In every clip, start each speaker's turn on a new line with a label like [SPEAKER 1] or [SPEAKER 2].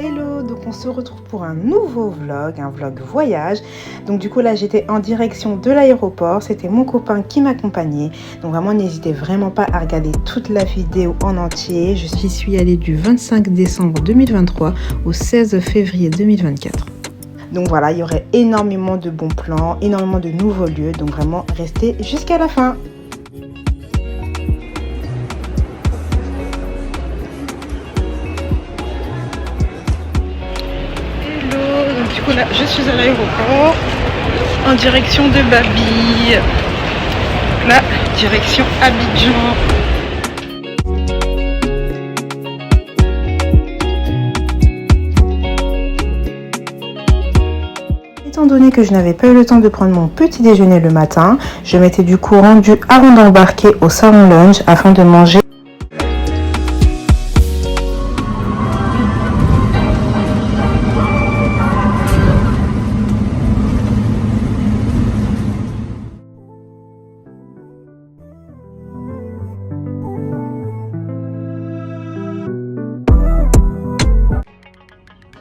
[SPEAKER 1] Hello, donc on se retrouve pour un nouveau vlog, un vlog voyage. Donc du coup là j'étais en direction de l'aéroport, c'était mon copain qui m'accompagnait. Donc vraiment n'hésitez vraiment pas à regarder toute la vidéo en entier. Je suis allée du 25 décembre 2023 au 16 février 2024. Donc voilà, il y aurait énormément de bons plans, énormément de nouveaux lieux. Donc vraiment restez jusqu'à la fin. Du coup là je suis à l'aéroport en direction de Babi, là direction Abidjan. Étant donné que je n'avais pas eu le temps de prendre mon petit déjeuner le matin, je m'étais du coup rendue avant d'embarquer au salon lunch afin de manger.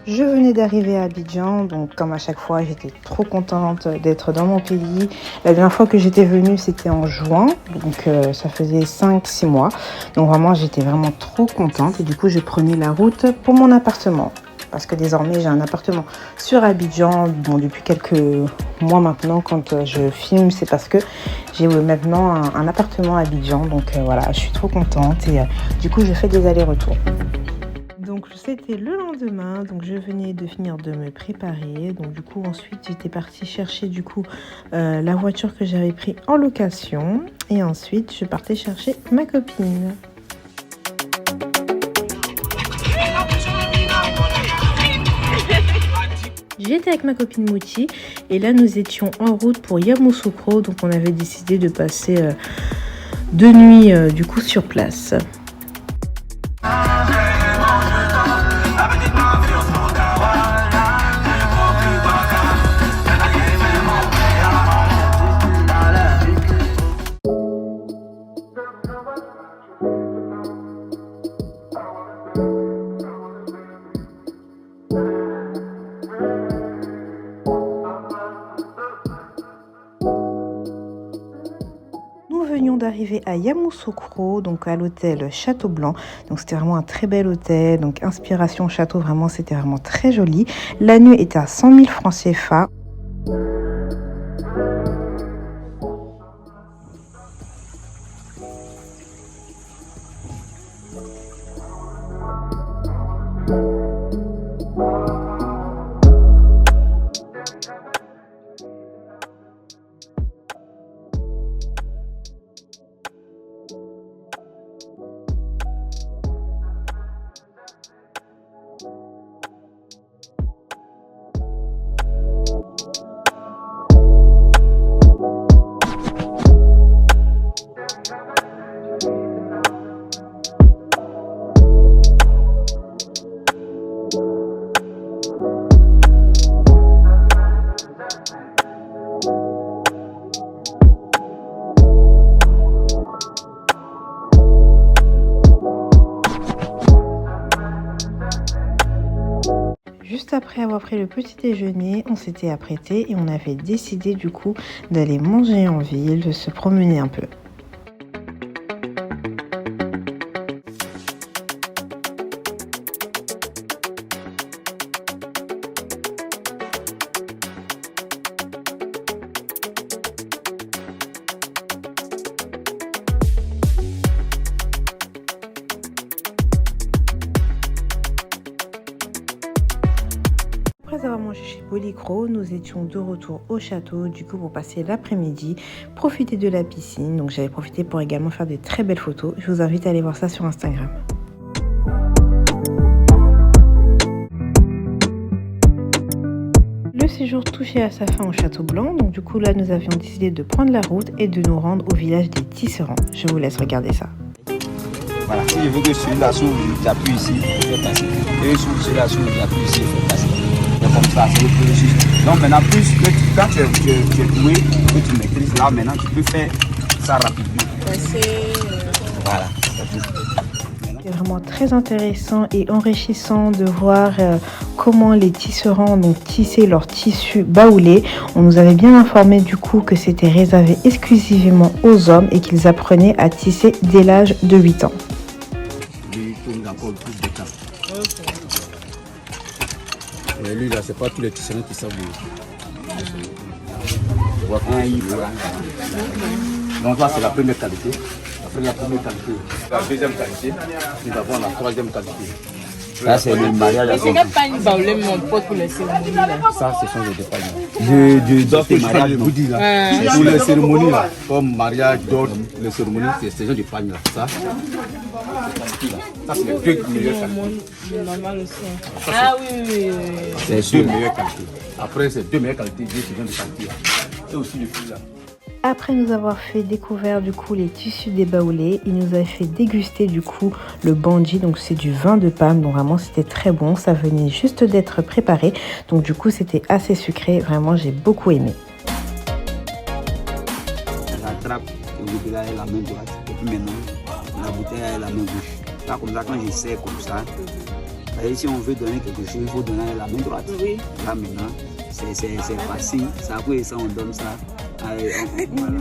[SPEAKER 1] Je venais d'arriver à Abidjan, donc comme à chaque fois, j'étais trop contente d'être dans mon pays. La dernière fois que j'étais venue, c'était en juin, donc ça faisait 5-6 mois. Donc vraiment, j'étais vraiment trop contente et du coup, je prenais la route pour mon appartement. Parce que désormais, j'ai un appartement sur Abidjan. Bon, depuis quelques mois maintenant, quand je filme, c'est parce que j'ai maintenant un appartement à Abidjan. Donc voilà, je suis trop contente et du coup, je fais des allers-retours. Donc c'était le lendemain, donc je venais de finir de me préparer. Donc du coup ensuite j'étais partie chercher du coup la voiture que j'avais prise en location. Et ensuite je partais chercher ma copine. J'étais avec ma copine Mouti et là nous étions en route pour Yamoussoukro. Donc on avait décidé de passer 2 nuits du coup sur place. Nous venions d'arriver à Yamoussoukro, donc à l'hôtel Château Blanc. Donc c'était vraiment un très bel hôtel, donc inspiration château, vraiment c'était vraiment très joli. La nuit était à 100 000 francs CFA. Juste après avoir pris le petit déjeuner, on s'était apprêté et on avait décidé du coup d'aller manger en ville, de se promener un peu. Après avoir mangé chez Polycro, nous étions de retour au château, du coup pour passer l'après-midi, profiter de la piscine. Donc j'avais profité pour également faire des très belles photos. Je vous invite à aller voir ça sur Instagram. Le séjour touchait à sa fin au Château Blanc, donc du coup là nous avions décidé de prendre la route et de nous rendre au village des Tisserands. Je vous laisse regarder ça.
[SPEAKER 2] Voilà, si je veux que celui-là s'ouvre, j'appuie ici, je fais passer. Et celui-là s'ouvre, j'appuie ici, je fais passer. Donc comme ça, c'est le processus. Donc maintenant, plus que quand tu es doué, que tu maîtrises là, maintenant tu peux faire ça rapidement. Voilà, c'est tout.
[SPEAKER 1] C'est vraiment très intéressant et enrichissant de voir comment les tisserands donc tissaient leur tissu baoulé. On nous avait bien informé du coup que c'était réservé exclusivement aux hommes et qu'ils apprenaient à tisser dès l'âge de 8 ans.
[SPEAKER 2] Lui, il tourne encore plus de temps. Mais lui là, c'est pas tous les tisserands qui savent donc ça c'est la première qualité. Après la première qualité, la deuxième qualité, nous avons la troisième qualité. Là c'est le mariage à son
[SPEAKER 3] pas une baoulée mon pote pour les cérémonies là.
[SPEAKER 2] Ça ce sont les détails. Donc je vous dis là, pour les cérémonies là, comme mariage, d'ordre, les cérémonies, c'est ce genre de pagne là. Ça c'est les deux meilleures qualités.
[SPEAKER 3] Normal aussi. Ah oui.
[SPEAKER 2] C'est deux meilleures qualités. Après ces deux meilleures qualités, ce genre de qualité là. Et aussi le prix là.
[SPEAKER 1] Après nous avoir fait découvrir du coup les tissus des baoulés, il nous a fait déguster du coup le bandji, donc c'est du vin de Pam, donc vraiment c'était très bon, ça venait juste d'être préparé, donc du coup c'était assez sucré, vraiment j'ai beaucoup aimé.
[SPEAKER 2] J'attrape le gobelet avec la main droite et puis maintenant la bouteille avec la main gauche. Là comme ça quand je sers comme ça, si on veut donner quelque chose, il faut donner avec la main droite. Oui. Là maintenant c'est facile, ça après ça on donne ça. Voilà.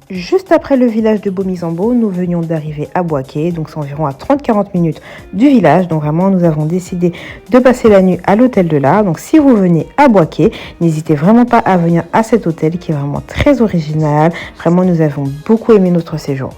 [SPEAKER 1] Juste après le village de Bomizambo, nous venions d'arriver à Boaké, donc c'est environ à 30-40 minutes du village. Donc vraiment, nous avons décidé de passer la nuit à l'hôtel de là. Donc si vous venez à Boaké, n'hésitez vraiment pas à venir à cet hôtel qui est vraiment très original. Vraiment, nous avons beaucoup aimé notre séjour.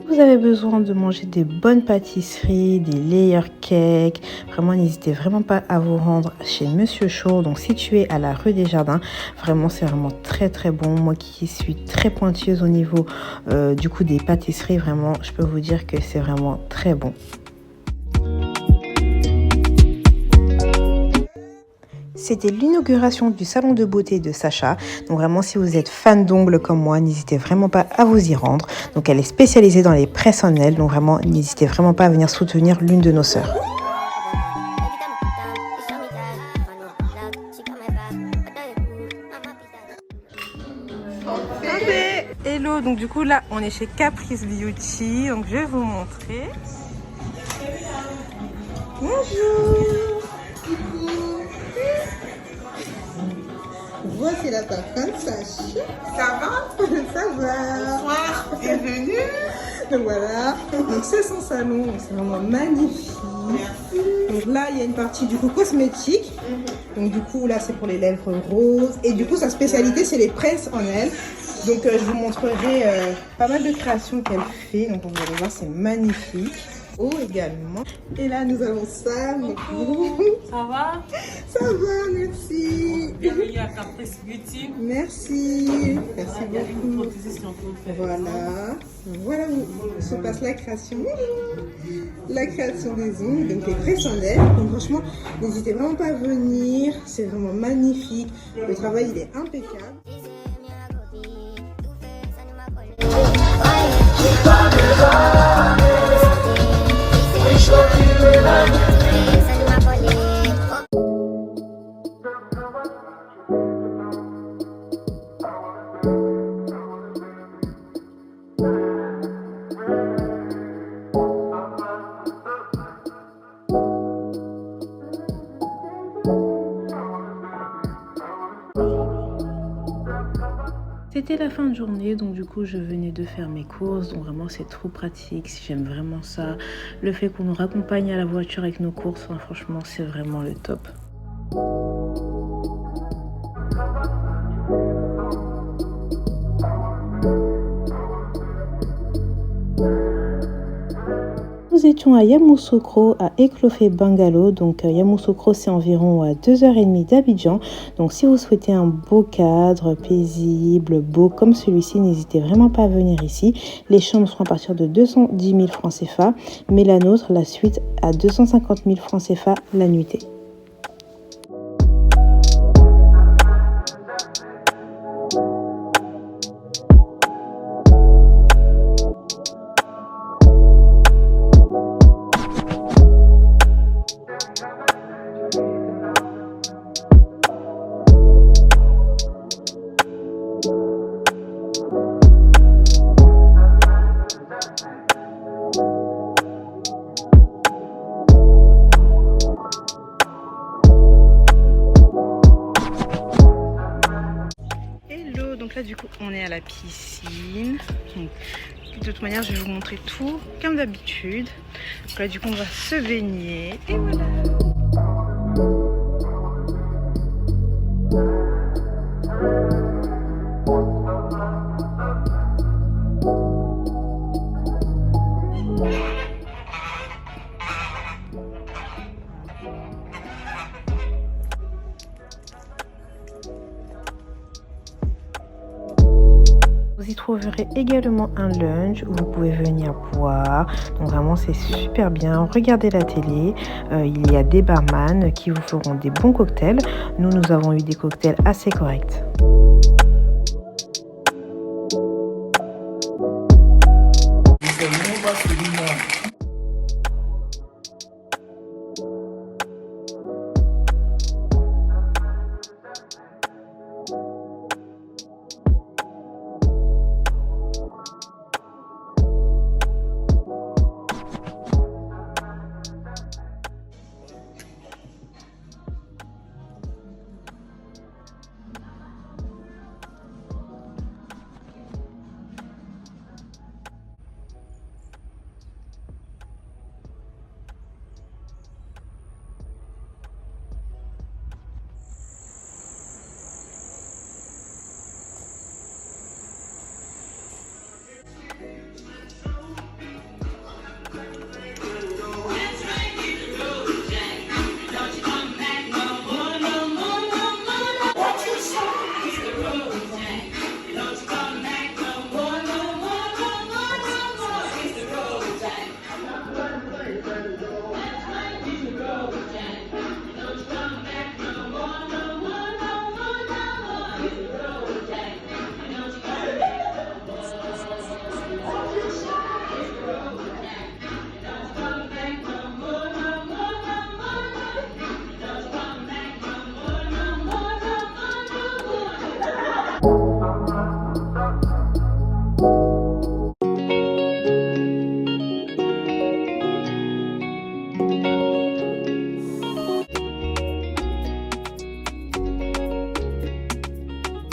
[SPEAKER 1] Vous avez besoin de manger des bonnes pâtisseries, des layer cakes, vraiment n'hésitez vraiment pas à vous rendre chez Monsieur Chaud, donc situé à la rue des Jardins. Vraiment c'est vraiment très très bon. Moi qui suis très pointilleuse au niveau du coup des pâtisseries, vraiment je peux vous dire que c'est vraiment très bon. C'était l'inauguration du salon de beauté de Sacha. Donc vraiment, si vous êtes fan d'ongles comme moi, n'hésitez vraiment pas à vous y rendre. Donc elle est spécialisée dans les press-on-nails. Donc vraiment, n'hésitez vraiment pas à venir soutenir l'une de nos sœurs. Hello, donc du coup là, on est chez Caprice Beauty. Donc je vais vous montrer. Bonjour.
[SPEAKER 4] Voici la parfum Sacha. Ça va? Ça va. Bonsoir. Bienvenue. Donc voilà. Donc c'est son salon. C'est vraiment magnifique. Merci. Donc là, il y a une partie du coup cosmétique. Donc du coup là, c'est pour les lèvres roses. Et du coup, sa spécialité, c'est les press-on-nails. Donc je vous montrerai pas mal de créations qu'elle fait. Donc vous allez voir, c'est magnifique. Oh également. Et là nous avons Sam.
[SPEAKER 3] Ça va?
[SPEAKER 4] Ça va, merci.
[SPEAKER 3] Bienvenue à Caprice Beauty.
[SPEAKER 4] Merci. Merci beaucoup. Voilà. Voilà où se passe la création. La création des ongles, donc les press-on-nails. Donc franchement, n'hésitez vraiment pas à venir. C'est vraiment magnifique. Le travail il est impeccable.
[SPEAKER 1] C'était la fin de journée, donc du coup je venais de faire mes courses, donc vraiment c'est trop pratique, j'aime vraiment ça. Le fait qu'on nous raccompagne à la voiture avec nos courses, enfin, franchement c'est vraiment le top. Nous nous étions à Yamoussoukro, à Eklofé Bungalow. Donc Yamoussoukro, c'est environ à 2h30 d'Abidjan. Donc si vous souhaitez un beau cadre, paisible, beau comme celui-ci, n'hésitez vraiment pas à venir ici. Les chambres sont à partir de 210 000 francs CFA, mais la nôtre, la suite, à 250 000 francs CFA la nuitée. Donc là du coup on est à la piscine. Donc, de toute manière je vais vous montrer tout comme d'habitude. Donc là du coup on va se baigner et voilà. Vous y trouverez également un lunch où vous pouvez venir boire. Donc vraiment c'est super bien. Regardez la télé. Il y a des barman qui vous feront des bons cocktails. Nous avons eu des cocktails assez corrects.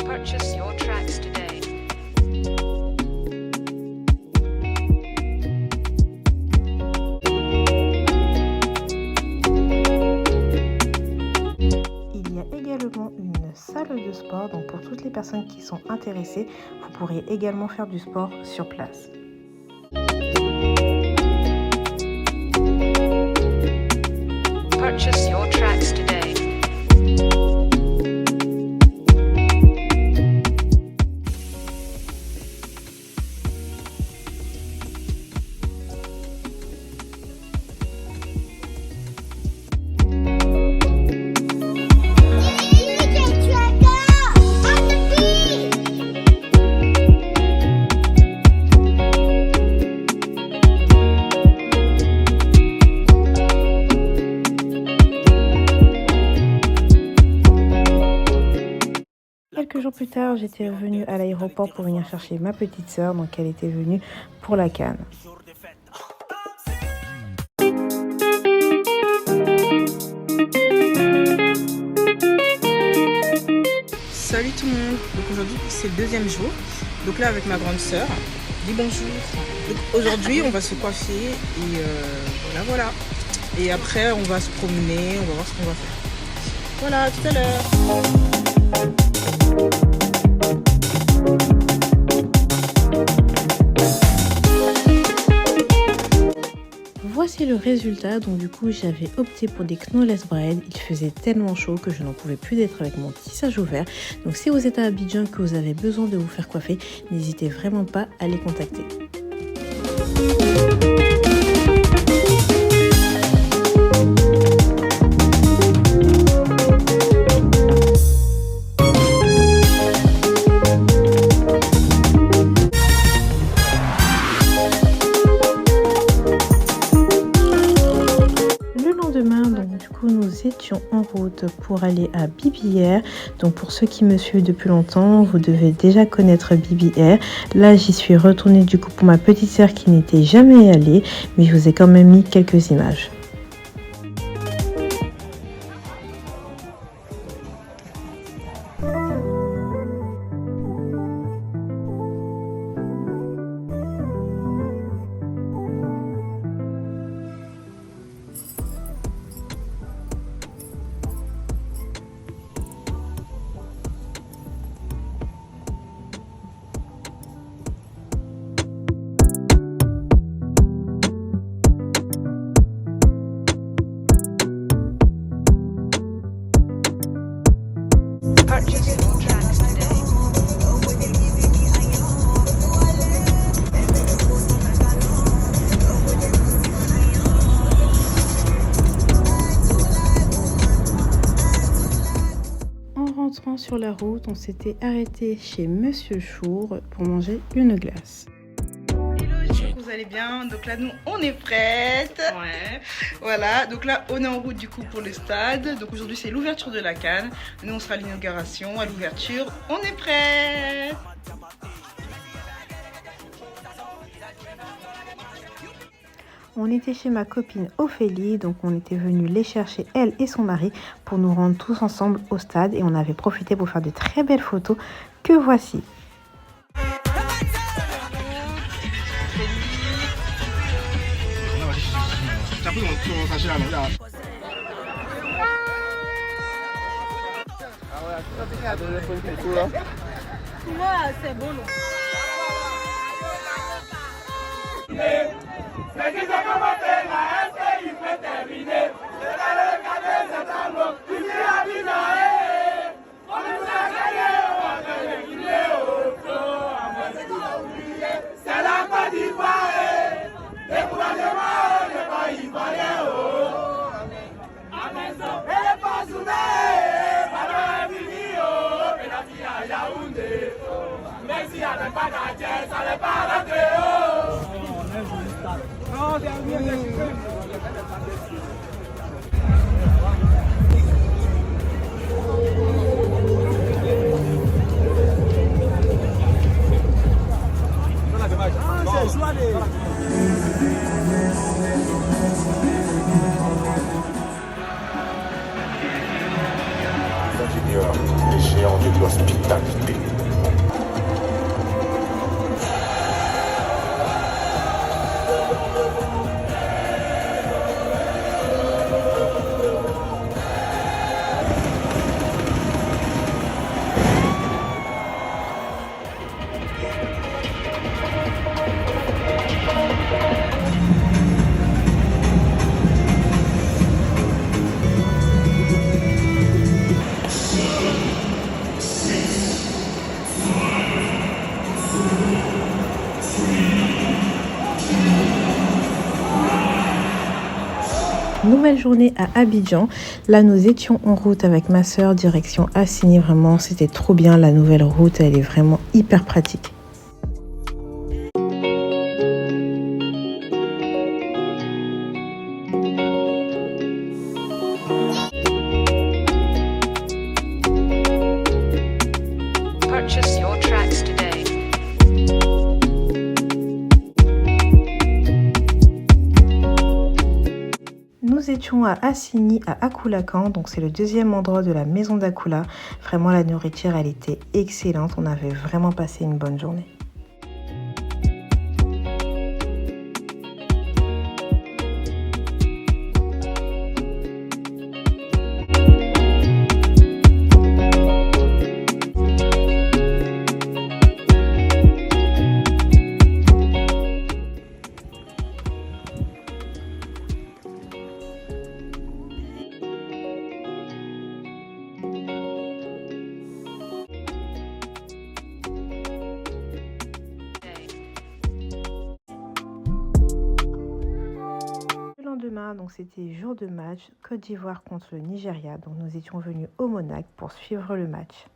[SPEAKER 5] Purchase your tracks today.
[SPEAKER 1] Il y a également une salle de sport, donc pour toutes les personnes qui sont intéressées, vous pourrez également faire du sport sur place.
[SPEAKER 5] Purchase your tracks today.
[SPEAKER 1] Quelques jours plus tard, j'étais revenue à l'aéroport pour venir chercher ma petite sœur, donc elle était venue pour la CAN.
[SPEAKER 4] Salut tout le monde, donc aujourd'hui c'est le deuxième jour, donc là avec ma grande sœur, dis bonjour. Donc aujourd'hui on va se coiffer et voilà. Et après on va se promener, on va voir ce qu'on va faire. Voilà, à tout à l'heure.
[SPEAKER 1] voici le résultat. Donc du coup j'avais opté pour des knowless bread. Il faisait tellement chaud que je n'en pouvais plus d'être avec mon tissage ouvert. Donc si vous êtes à Abidjan, que vous avez besoin de vous faire coiffer, n'hésitez vraiment pas à les contacter. Nous étions en route pour aller à BBR. Donc pour ceux qui me suivent depuis longtemps, vous devez déjà connaître BBR. Là j'y suis retournée du coup pour ma petite sœur qui n'était jamais allée, mais je vous ai quand même mis quelques images.
[SPEAKER 5] Purchase your tracks today.
[SPEAKER 1] En rentrant sur la route, on s'était arrêté chez Monsieur Chour pour manger une glace.
[SPEAKER 4] J'espère que vous allez bien. Donc là, nous, on est prêtes. Ouais. Voilà. Donc là, on est en route du coup pour le stade. Donc aujourd'hui, c'est l'ouverture de la CAN. Nous, on sera à l'inauguration, à l'ouverture. On est prêts.
[SPEAKER 1] On était chez ma copine Ophélie, donc on était venu les chercher, elle et son mari, pour nous rendre tous ensemble au stade. Et on avait profité pour faire de très belles photos que voici.
[SPEAKER 3] C'est bon.
[SPEAKER 6] Ingénieur, les géants de l'hospitalité.
[SPEAKER 1] Nouvelle journée à Abidjan. Là nous étions en route avec ma soeur direction Assigny. Vraiment c'était trop bien, la nouvelle route elle est vraiment hyper pratique.
[SPEAKER 5] Purchase your tracks today.
[SPEAKER 1] Nous étions à Assigny à Akoulakan, donc c'est le deuxième endroit de la maison d'Akoula. Vraiment la nourriture elle était excellente, on avait vraiment passé une bonne journée. lendemain, donc c'était jour de match, Côte d'Ivoire contre le Nigeria. Donc nous étions venus au Monac pour suivre le match.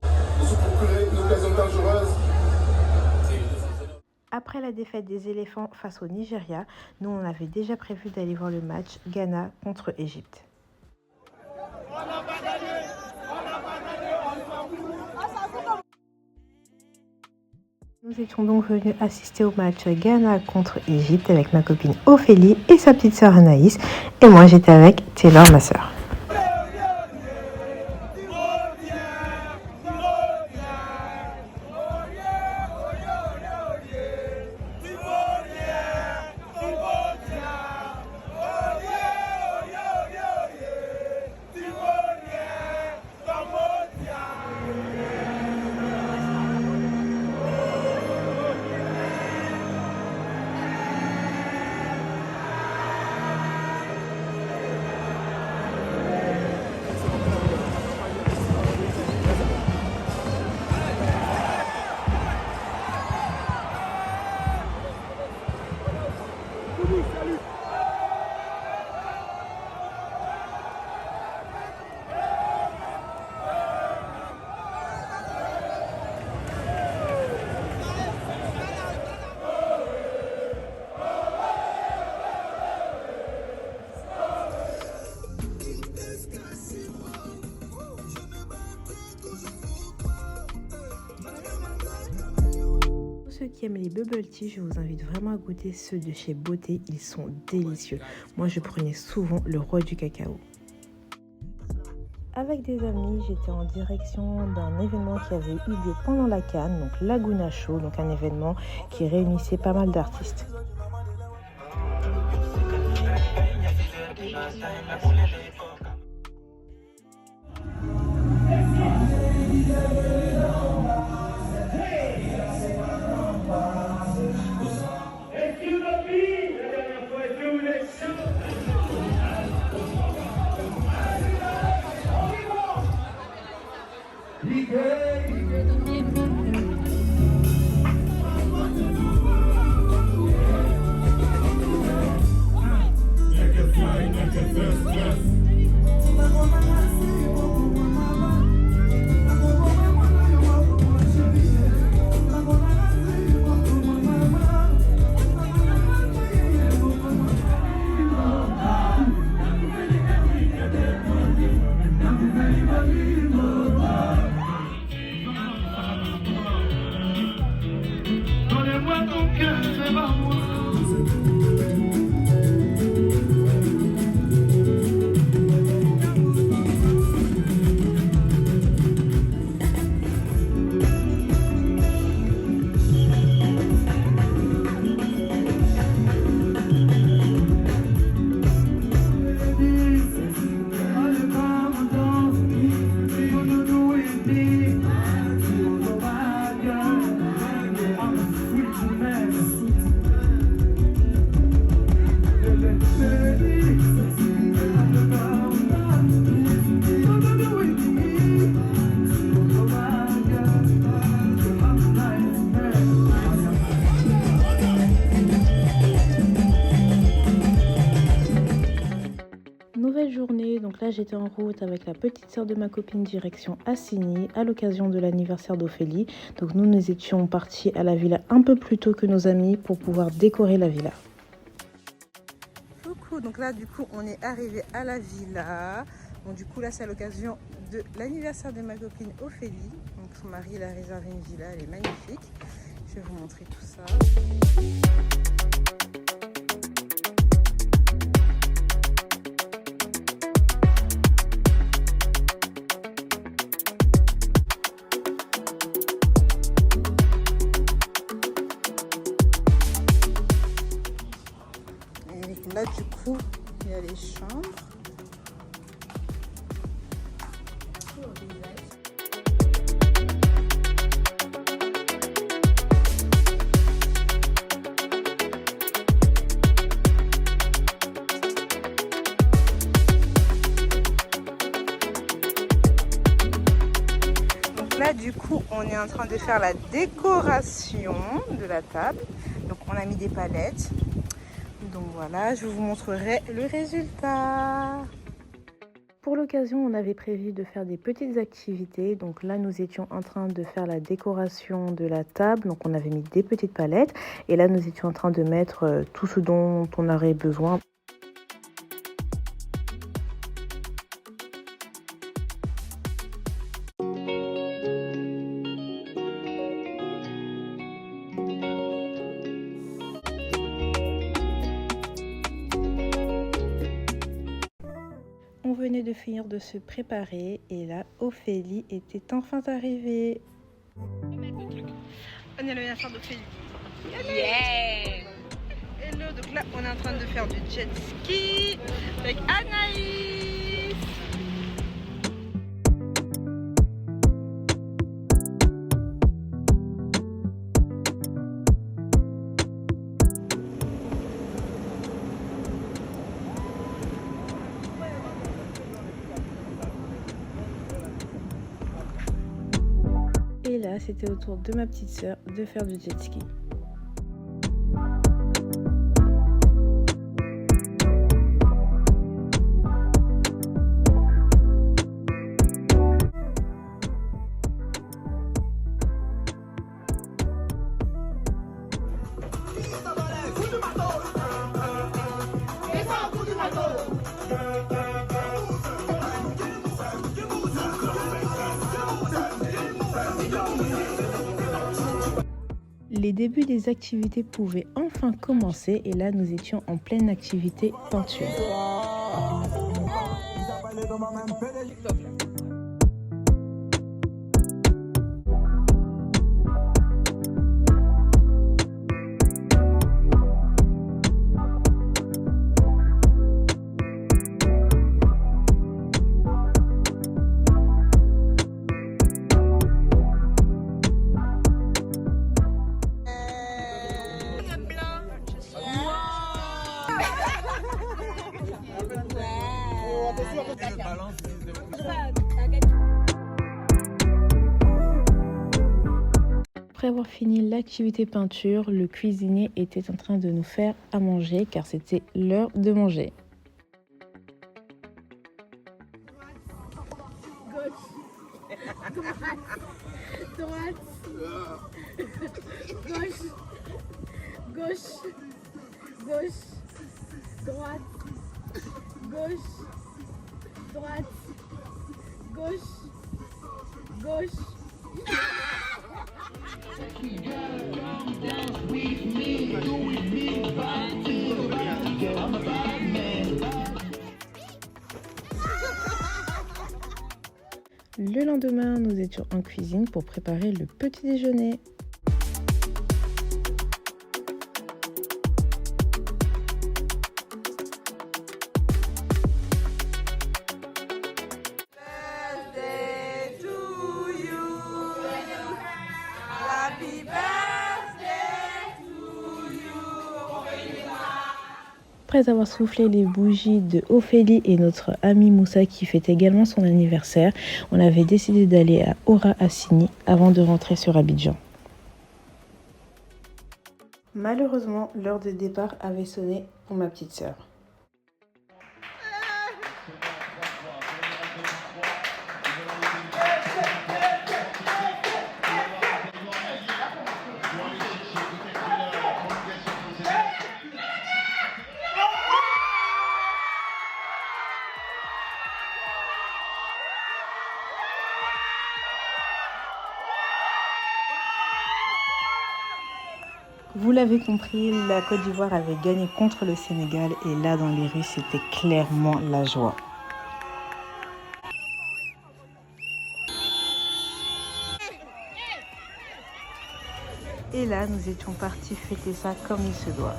[SPEAKER 6] Vous procurez une occasion dangereuse.
[SPEAKER 1] Après la défaite des éléphants face au Nigeria, nous on avait déjà prévu d'aller voir le match Ghana contre Égypte. Nous étions donc venus assister au match Ghana contre Égypte avec ma copine Ophélie et sa petite sœur Anaïs. Et moi j'étais avec Taylor, ma sœur. Ceux qui aiment les bubble tea, je vous invite vraiment à goûter ceux de chez Beauté, ils sont délicieux. Moi je prenais souvent le roi du cacao. Avec des amis, j'étais en direction d'un événement qui avait eu lieu pendant la CAN, donc Laguna Show, donc un événement qui réunissait pas mal d'artistes. Journée, donc là j'étais en route avec la petite sœur de ma copine direction Assigny à l'occasion de l'anniversaire d'Ophélie. Donc nous étions partis à la villa un peu plus tôt que nos amis pour pouvoir décorer la villa. Coucou, donc là du coup on est arrivé à la villa. Donc du coup là c'est à l'occasion de l'anniversaire de ma copine Ophélie. Donc son mari il a réservé une villa, elle est magnifique. Je vais vous montrer tout ça. Là du coup il y a les chambres. Donc là du coup on est en train de faire la décoration de la table. Donc on a mis des palettes. Donc voilà, je vous montrerai le résultat. Pour l'occasion, on avait prévu de faire des petites activités. Donc là, nous étions en train de faire la décoration de la table. Donc on avait mis des petites palettes. Et là, nous étions en train de mettre tout ce dont on aurait besoin. On venait de finir de se préparer et là, Ophélie était enfin arrivée. On est à l'anniversaire d'Ophélie. Yeah! Hello, donc là, on est en train de faire du jet ski avec Anaïs. Et là, c'était au tour de ma petite sœur de faire du jet ski. Les débuts des activités pouvaient enfin commencer et là nous étions en pleine activité peinture. Après avoir fini l'activité peinture, le cuisinier était en train de nous faire à manger car c'était l'heure de manger.
[SPEAKER 3] Droite. Gauche. Gauche. Gauche. Droite. Gauche. Droite. Gauche. Gauche.
[SPEAKER 1] Le lendemain, nous étions en cuisine pour préparer le petit déjeuner. Après avoir soufflé les bougies de Ophélie et notre ami Moussa qui fête également son anniversaire, on avait décidé d'aller à Ora Assini avant de rentrer sur Abidjan. Malheureusement, l'heure de départ avait sonné pour ma petite sœur. Vous l'avez compris, la Côte d'Ivoire avait gagné contre le Sénégal et là dans les rues c'était clairement la joie. Et là nous étions partis fêter ça comme il se doit.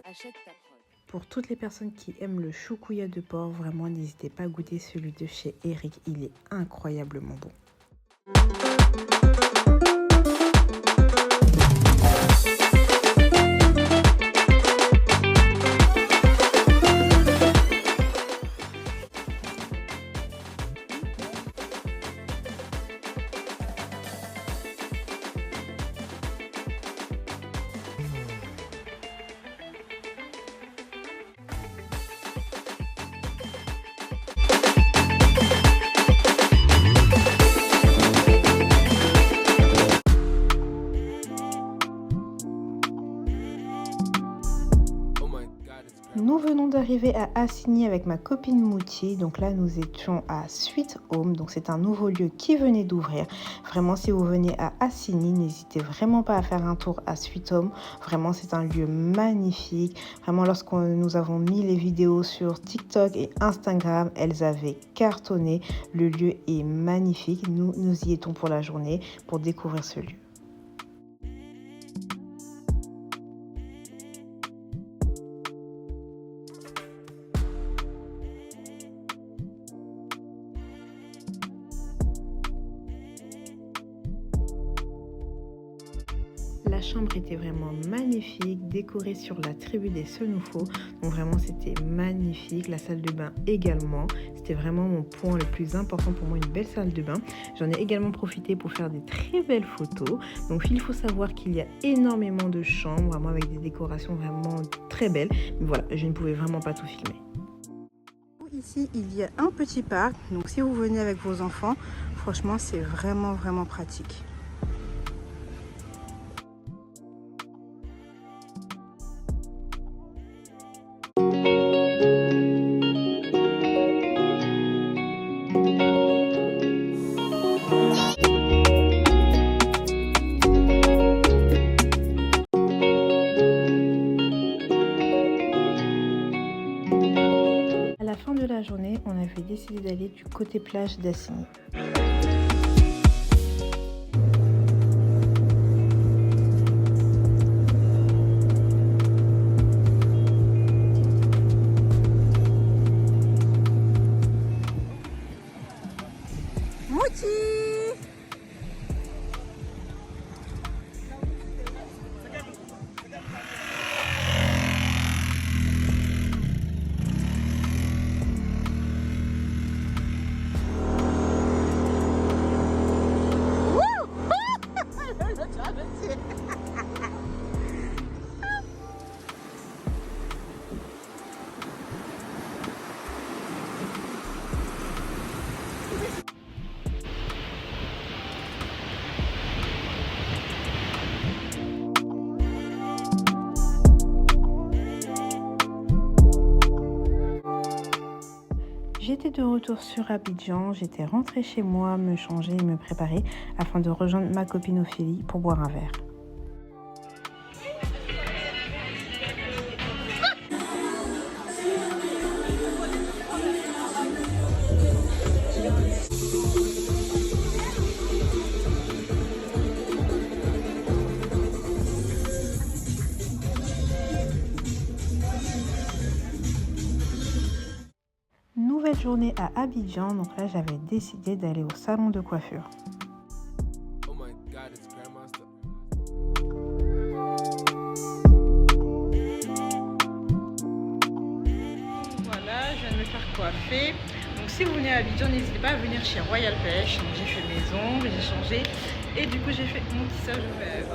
[SPEAKER 7] Achète ta preuve.
[SPEAKER 1] Pour toutes les personnes qui aiment le choukouya de porc, vraiment n'hésitez pas à goûter celui de chez Eric, il est incroyablement bon. Nous venons d'arriver à Assigny avec ma copine Mouti. Donc là, nous étions à Sweet Home. Donc c'est un nouveau lieu qui venait d'ouvrir. Vraiment, si vous venez à Assigny, n'hésitez vraiment pas à faire un tour à Sweet Home. Vraiment, c'est un lieu magnifique. Vraiment, lorsque nous avons mis les vidéos sur TikTok et Instagram, elles avaient cartonné. Le lieu est magnifique. Nous y étions pour la journée pour découvrir ce lieu. La chambre était vraiment magnifique, décorée sur la tribu des Senoufo. Donc vraiment c'était magnifique. La salle de bain également. C'était vraiment mon point le plus important pour moi, une belle salle de bain. J'en ai également profité pour faire des très belles photos. Donc il faut savoir qu'il y a énormément de chambres, vraiment avec des décorations vraiment très belles. Mais voilà, je ne pouvais vraiment pas tout filmer. Ici, il y a un petit parc. Donc si vous venez avec vos enfants, franchement c'est vraiment pratique. À la fin de la journée, on avait décidé d'aller du côté plage d'Assigny. J'étais de retour sur Abidjan, j'étais rentrée chez moi, me changer et me préparer afin de rejoindre ma copine Ophélie pour boire un verre. Nouvelle journée à Abidjan, donc là j'avais décidé d'aller au salon de coiffure.
[SPEAKER 7] Oh my God, it's grandma's stuff.
[SPEAKER 1] Voilà, je viens de me faire coiffer. Donc si vous venez à Abidjan, n'hésitez pas à venir chez Royal Pêche. J'ai fait mes ongles, j'ai changé et du coup j'ai fait mon tissage au vert.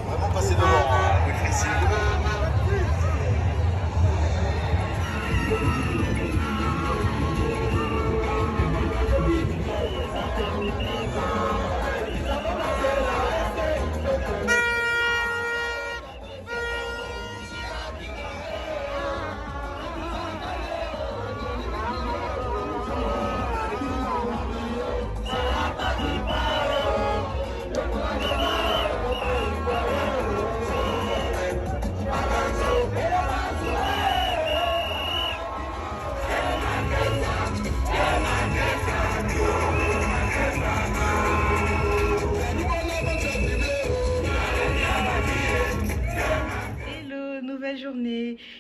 [SPEAKER 6] Vraiment passer devant, Christine.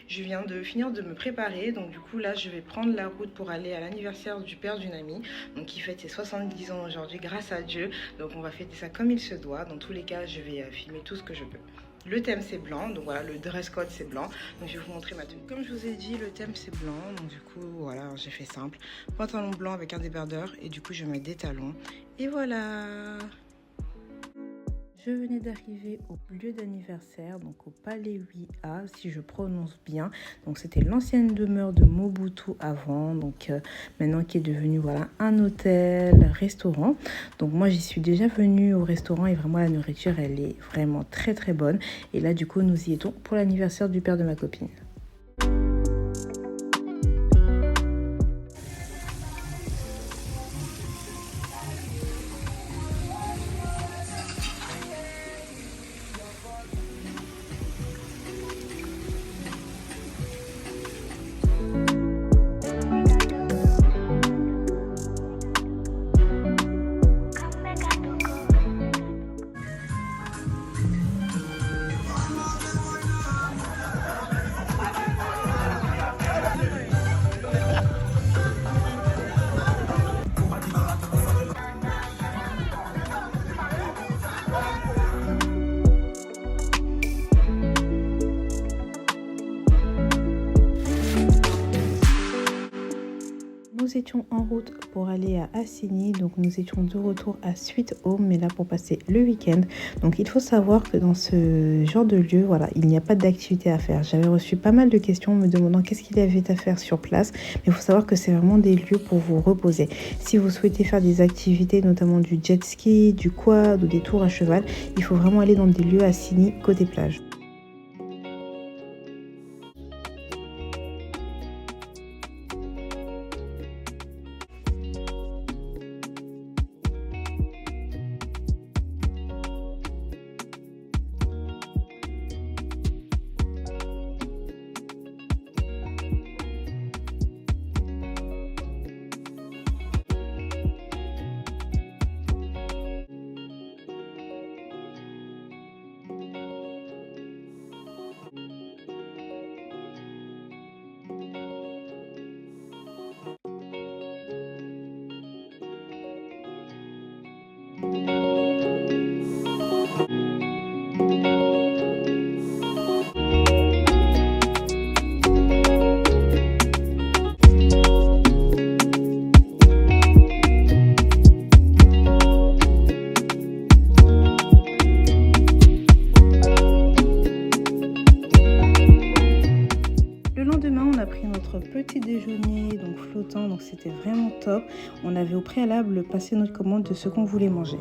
[SPEAKER 1] Je viens de finir de me préparer, donc du coup là je vais prendre la route pour aller à l'anniversaire du père d'une amie, donc qui fête ses 70 ans aujourd'hui grâce à Dieu. Donc on va fêter ça comme il se doit. Dans tous les cas je vais filmer tout ce que je peux. Le thème c'est blanc, donc voilà, le dress code c'est blanc, donc je vais vous montrer ma tenue. Comme je vous ai dit, le thème c'est blanc, donc du coup voilà, j'ai fait simple. Pantalon blanc avec un débardeur et du coup je mets des talons et voilà. Je venais d'arriver au lieu d'anniversaire, donc au Palais 8A, si je prononce bien. Donc c'était l'ancienne demeure de Mobutu avant, donc maintenant qui est devenu voilà un hôtel, restaurant. Donc moi j'y suis déjà venue au restaurant et vraiment la nourriture elle est vraiment très très bonne. Et là du coup nous y étions pour l'anniversaire du père de ma copine. Nous étions en route pour aller à Assigny, donc nous étions de retour à Sweet Home, mais là pour passer le week-end. Donc il faut savoir que dans ce genre de lieu, voilà, il n'y a pas d'activité à faire. J'avais reçu pas mal de questions me demandant qu'est-ce qu'il y avait à faire sur place, mais il faut savoir que c'est vraiment des lieux pour vous reposer. Si vous souhaitez faire des activités, notamment du jet ski, du quad ou des tours à cheval, il faut vraiment aller dans des lieux à Assigny côté plage. Petit déjeuner donc flottant, donc c'était vraiment top. On avait au préalable passé notre commande de ce qu'on voulait manger.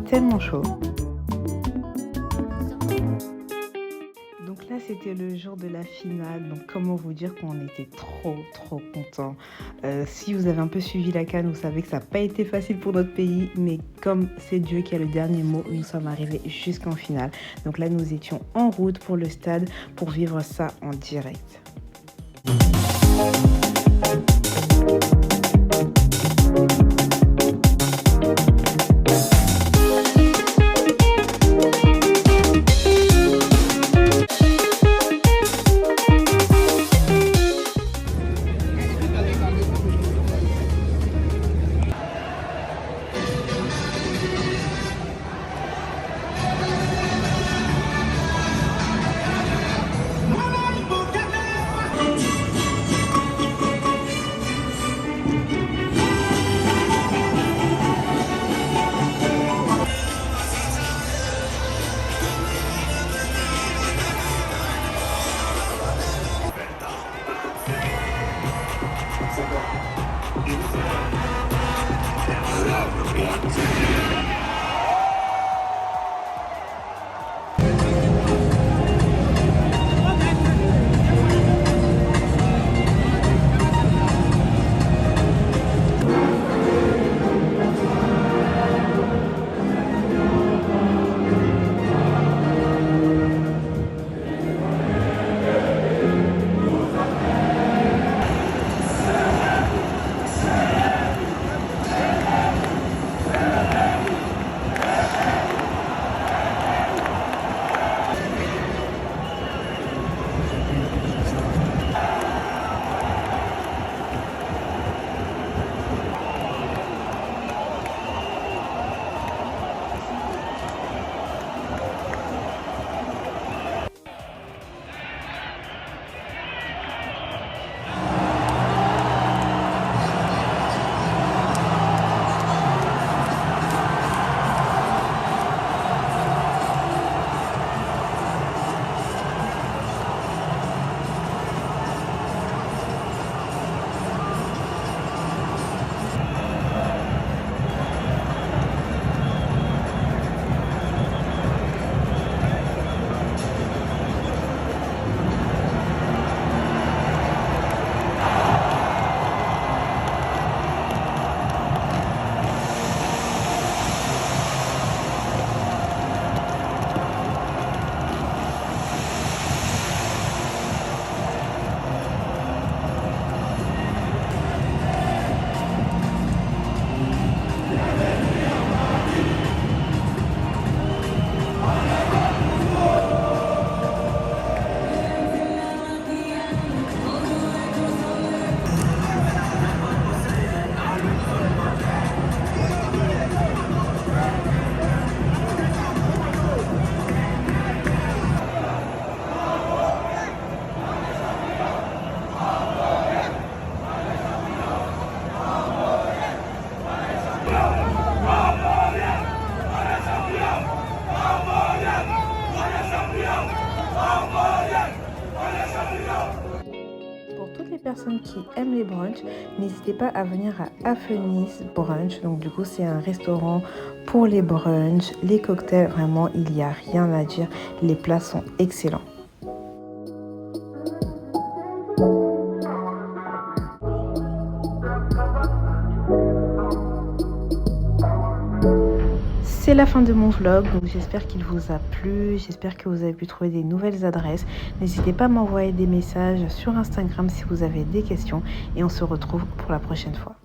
[SPEAKER 1] Tellement chaud. Donc là c'était le jour de la finale, donc comment vous dire qu'on était trop contents. Si vous avez un peu suivi la CAN, vous savez que ça n'a pas été facile pour notre pays, mais comme c'est Dieu qui a le dernier mot, nous sommes arrivés jusqu'en finale. Donc là nous étions en route pour le stade pour vivre ça en direct. qui aiment les brunchs, n'hésitez pas à venir à Afenis Brunch. Donc du coup, c'est un restaurant pour les brunchs, les cocktails. Vraiment, il n'y a rien à dire. Les plats sont excellents. C'est la fin de mon vlog, donc j'espère qu'il vous a plu, j'espère que vous avez pu trouver des nouvelles adresses. N'hésitez pas à m'envoyer des messages sur Instagram si vous avez des questions et on se retrouve pour la prochaine fois.